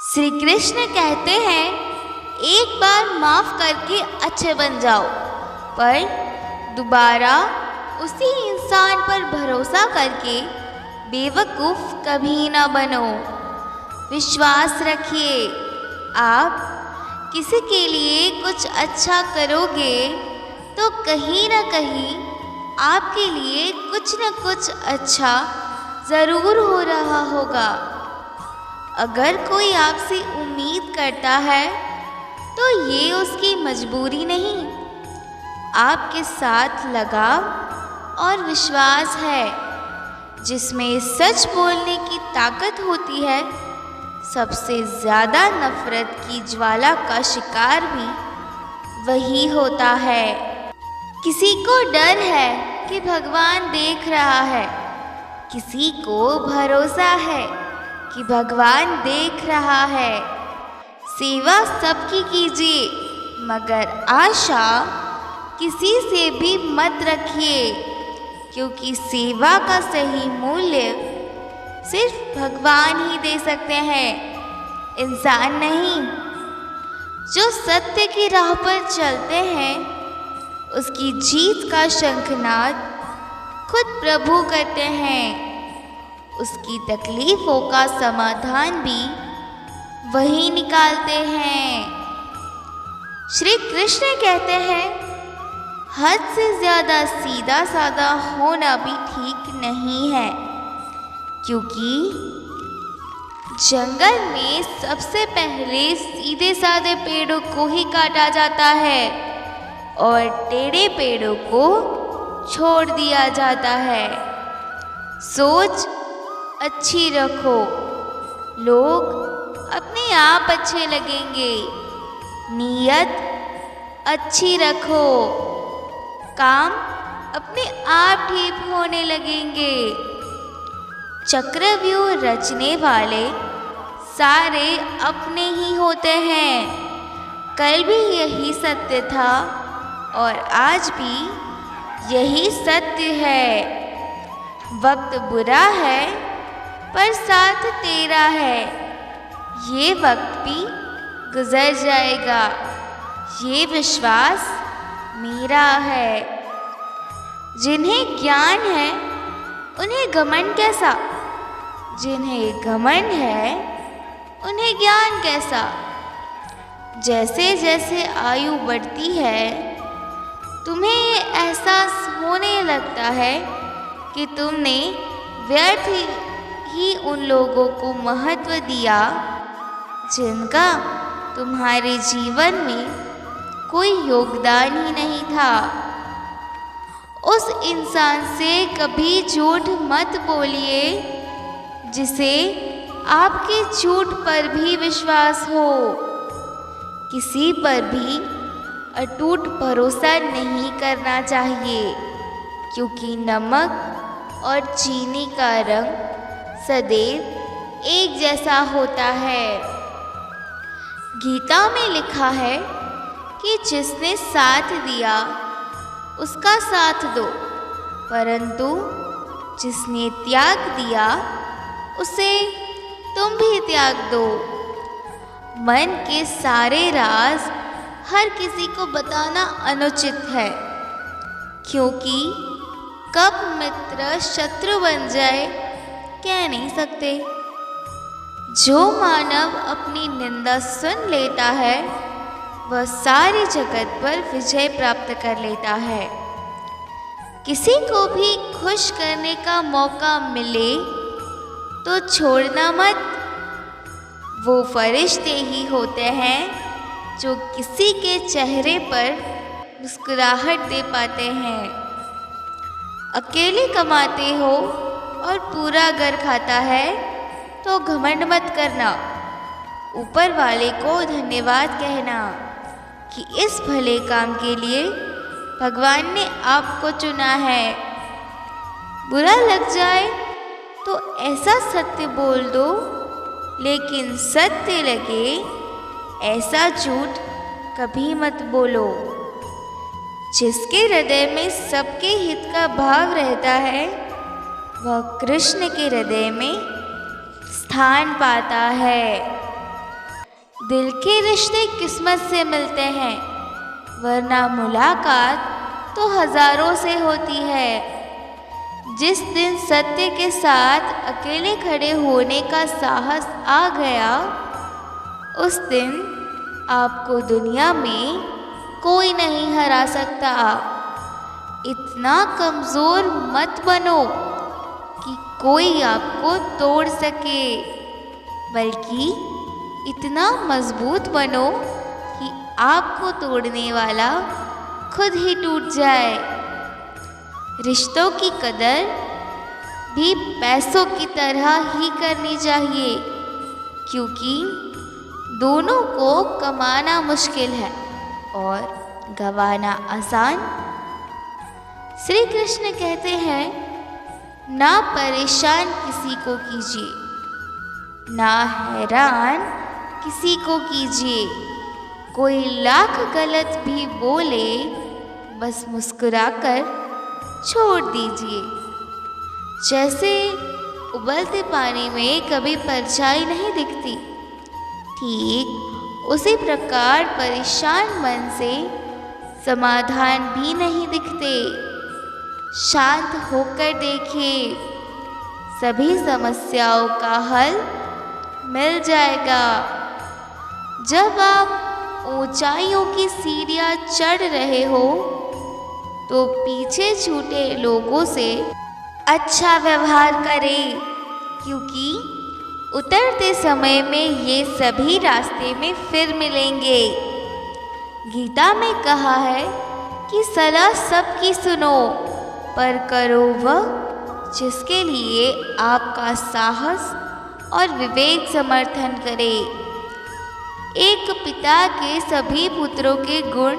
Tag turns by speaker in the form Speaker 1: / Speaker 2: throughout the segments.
Speaker 1: श्री कृष्ण कहते हैं, एक बार माफ करके अच्छे बन जाओ, पर दोबारा उसी इंसान पर भरोसा करके बेवकूफ़ कभी ना बनो। विश्वास रखिए, आप किसी के लिए कुछ अच्छा करोगे तो कहीं ना कहीं आपके लिए कुछ न कुछ अच्छा ज़रूर हो रहा होगा। अगर कोई आपसे उम्मीद करता है तो ये उसकी मजबूरी नहीं, आपके साथ लगाव और विश्वास है। जिसमें सच बोलने की ताकत होती है, सबसे ज़्यादा नफ़रत की ज्वाला का शिकार भी वही होता है। किसी को डर है कि भगवान देख रहा है, किसी को भरोसा है कि भगवान देख रहा है। सेवा सबकी कीजिए, मगर आशा किसी से भी मत रखिए, क्योंकि सेवा का सही मूल्य सिर्फ भगवान ही दे सकते हैं, इंसान नहीं। जो सत्य की राह पर चलते हैं, उसकी जीत का शंखनाद खुद प्रभु करते हैं। उसकी तकलीफ़ों का समाधान भी वही निकालते हैं। श्री कृष्ण कहते हैं, हद से ज़्यादा सीधा साधा होना भी ठीक नहीं है, क्योंकि जंगल में सबसे पहले सीधे साधे पेड़ों को ही काटा जाता है और टेढ़े पेड़ों को छोड़ दिया जाता है। सोच अच्छी रखो, लोग अपने आप अच्छे लगेंगे। नीयत अच्छी रखो, काम अपने आप ठीक होने लगेंगे। चक्रव्यूह रचने वाले सारे अपने ही होते हैं। कल भी यही सत्य था और आज भी यही सत्य है। वक्त बुरा है पर साथ तेरा है, ये वक्त भी गुजर जाएगा, ये विश्वास मेरा है। जिन्हें ज्ञान है उन्हें घमंड कैसा, जिन्हें घमंड है उन्हें ज्ञान कैसा। जैसे जैसे आयु बढ़ती है, तुम्हें ये एहसास होने लगता है कि तुमने व्यर्थ ही उन लोगों को महत्व दिया जिनका तुम्हारे जीवन में कोई योगदान ही नहीं था। उस इंसान से कभी झूठ मत बोलिए जिसे आपके झूठ पर भी विश्वास हो। किसी पर भी अटूट भरोसा नहीं करना चाहिए, क्योंकि नमक और चीनी का रंग सदैव एक जैसा होता है। गीता में लिखा है कि जिसने साथ दिया उसका साथ दो, परंतु जिसने त्याग दिया उसे तुम भी त्याग दो। मन के सारे राज हर किसी को बताना अनुचित है, क्योंकि कब मित्र शत्रु बन जाए कह नहीं सकते। जो मानव अपनी निंदा सुन लेता है, वह सारी जगत पर विजय प्राप्त कर लेता है। किसी को भी खुश करने का मौका मिले तो छोड़ना मत। वो फरिश्ते ही होते हैं जो किसी के चेहरे पर मुस्कुराहट दे पाते हैं। अकेले कमाते हो और पूरा घर खाता है तो घमंड मत करना। ऊपर वाले को धन्यवाद कहना कि इस भले काम के लिए भगवान ने आपको चुना है। बुरा लग जाए तो ऐसा सत्य बोल दो, लेकिन सत्य लगे ऐसा झूठ कभी मत बोलो। जिसके हृदय में सबके हित का भाव रहता है, वह कृष्ण के हृदय में स्थान पाता है। दिल के रिश्ते किस्मत से मिलते हैं, वरना मुलाकात तो हजारों से होती है। जिस दिन सत्य के साथ अकेले खड़े होने का साहस आ गया, उस दिन आपको दुनिया में कोई नहीं हरा सकता। इतना कमज़ोर मत बनो कि कोई आपको तोड़ सके, बल्कि इतना मजबूत बनो कि आपको तोड़ने वाला खुद ही टूट जाए। रिश्तों की कदर भी पैसों की तरह ही करनी चाहिए, क्योंकि दोनों को कमाना मुश्किल है और गंवाना आसान। श्री कृष्ण कहते हैं, ना परेशान किसी को कीजिए, ना हैरान किसी को कीजिए। कोई लाख गलत भी बोले, बस मुस्कुराकर छोड़ दीजिए। जैसे उबलते पानी में कभी परछाई नहीं दिखती, ठीक उसी प्रकार परेशान मन से समाधान भी नहीं दिखते। शांत होकर देखिए, सभी समस्याओं का हल मिल जाएगा। जब आप ऊंचाइयों की सीढ़ियां चढ़ रहे हो, तो पीछे छूटे लोगों से अच्छा व्यवहार करें, क्योंकि उतरते समय में ये सभी रास्ते में फिर मिलेंगे। गीता में कहा है कि सलाह सबकी सुनो, पर करो वह जिसके लिए आपका साहस और विवेक समर्थन करे। एक पिता के सभी पुत्रों के गुण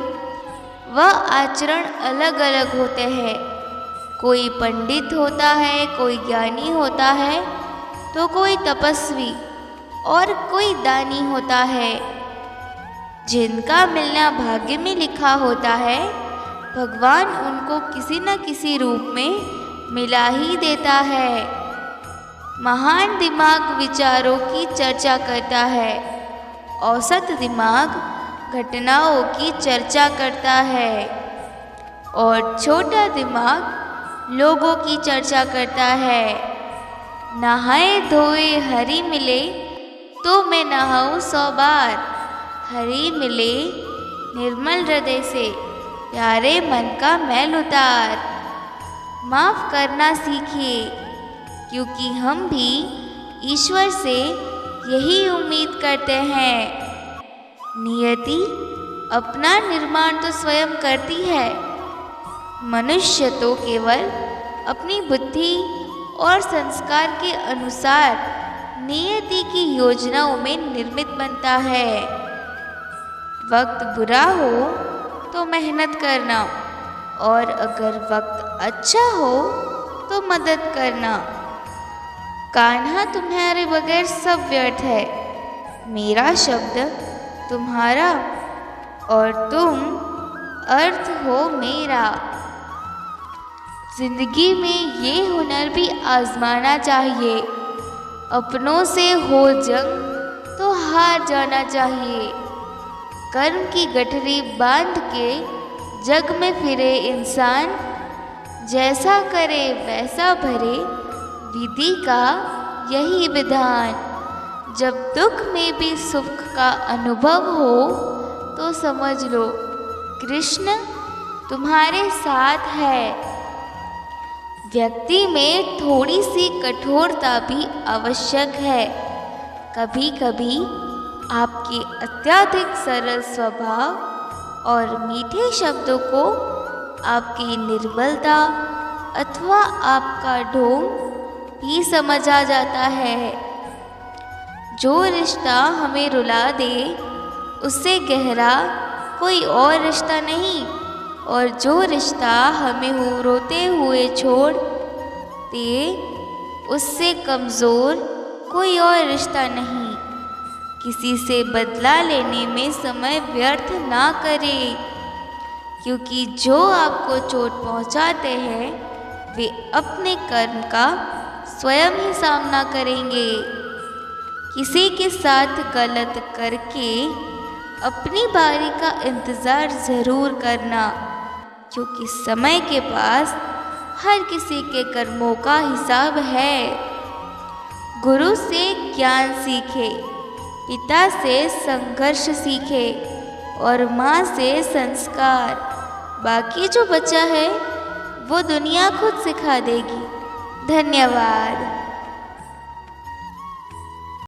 Speaker 1: व आचरण अलग अलग होते हैं। कोई पंडित होता है, कोई ज्ञानी होता है, तो कोई तपस्वी और कोई दानी होता है। जिनका मिलना भाग्य में लिखा होता है, भगवान उनको किसी न किसी रूप में मिला ही देता है। महान दिमाग विचारों की चर्चा करता है, औसत दिमाग घटनाओं की चर्चा करता है, और छोटा दिमाग लोगों की चर्चा करता है। नहाए धोए हरी मिले तो मैं नहाऊं 100 बार, हरी मिले निर्मल हृदय से प्यारे मन का मैल उतार। माफ़ करना सीखिए, क्योंकि हम भी ईश्वर से यही उम्मीद करते हैं। नियति अपना निर्माण तो स्वयं करती है, मनुष्य तो केवल अपनी बुद्धि और संस्कार के अनुसार नियति की योजनाओं में निर्मित बनता है। वक्त बुरा हो तो मेहनत करना, और अगर वक्त अच्छा हो तो मदद करना। कान्हा तुम्हारे बगैर सब व्यर्थ है, मेरा शब्द तुम्हारा और तुम अर्थ हो मेरा। जिंदगी में ये हुनर भी आजमाना चाहिए, अपनों से हो जंग तो हार जाना चाहिए। कर्म की गठरी बांध के जग में फिरे इंसान, जैसा करे वैसा भरे विधि का यही विधान। जब दुख में भी सुख का अनुभव हो तो समझ लो कृष्ण तुम्हारे साथ है। व्यक्ति में थोड़ी सी कठोरता भी आवश्यक है। कभी कभी आपके अत्यधिक सरल स्वभाव और मीठे शब्दों को आपकी निर्बलता अथवा आपका ढोंग भी समझ आ जाता है। जो रिश्ता हमें रुला दे, उससे गहरा कोई और रिश्ता नहीं, और जो रिश्ता हमें रोते हुए छोड़ दे, उससे कमज़ोर कोई और रिश्ता नहीं। किसी से बदला लेने में समय व्यर्थ ना करें, क्योंकि जो आपको चोट पहुंचाते हैं वे अपने कर्म का स्वयं ही सामना करेंगे। किसी के साथ गलत करके अपनी बारी का इंतज़ार ज़रूर करना, क्योंकि समय के पास हर किसी के कर्मों का हिसाब है। गुरु से ज्ञान सीखे, पिता से संघर्ष सीखे और माँ से संस्कार। बाकी जो बचा है वो दुनिया खुद सिखा देगी। धन्यवाद।